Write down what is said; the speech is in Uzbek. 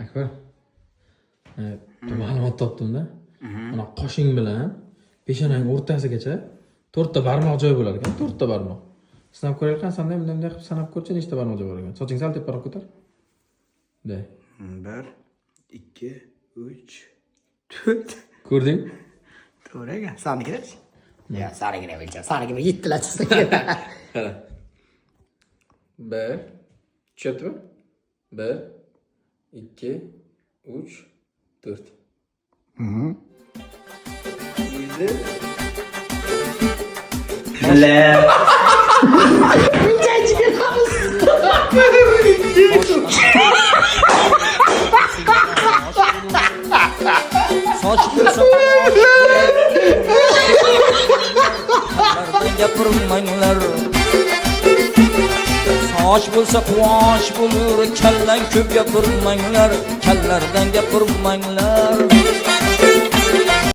Akbar. Ma'lumot topdim-da. Mana qoshing bilan peshonang o'rtasigacha 4 ta barmoq joy bo'lar ekan, 4 ta barmoq. Sinab ko'rayotgan sanda bunday qilib sanab ko'rchi nechta barmoq joy bor ekan. Soching sal teparoq ko'tar. Bunday. 1 2 3 4 Ko'rding? To'g'ri ekan. Sani kerakchi? Ya, sanigina o'lcham. Sanigina 7 lachsa. Qara. 1 tushyaptimi? 1 2 3 4. Soch bo'lsa gapirmanglar. Soch bo'lsa quvosh bo'lur, kallang ko'p gapirmanglar, kallardan gapirmanglar.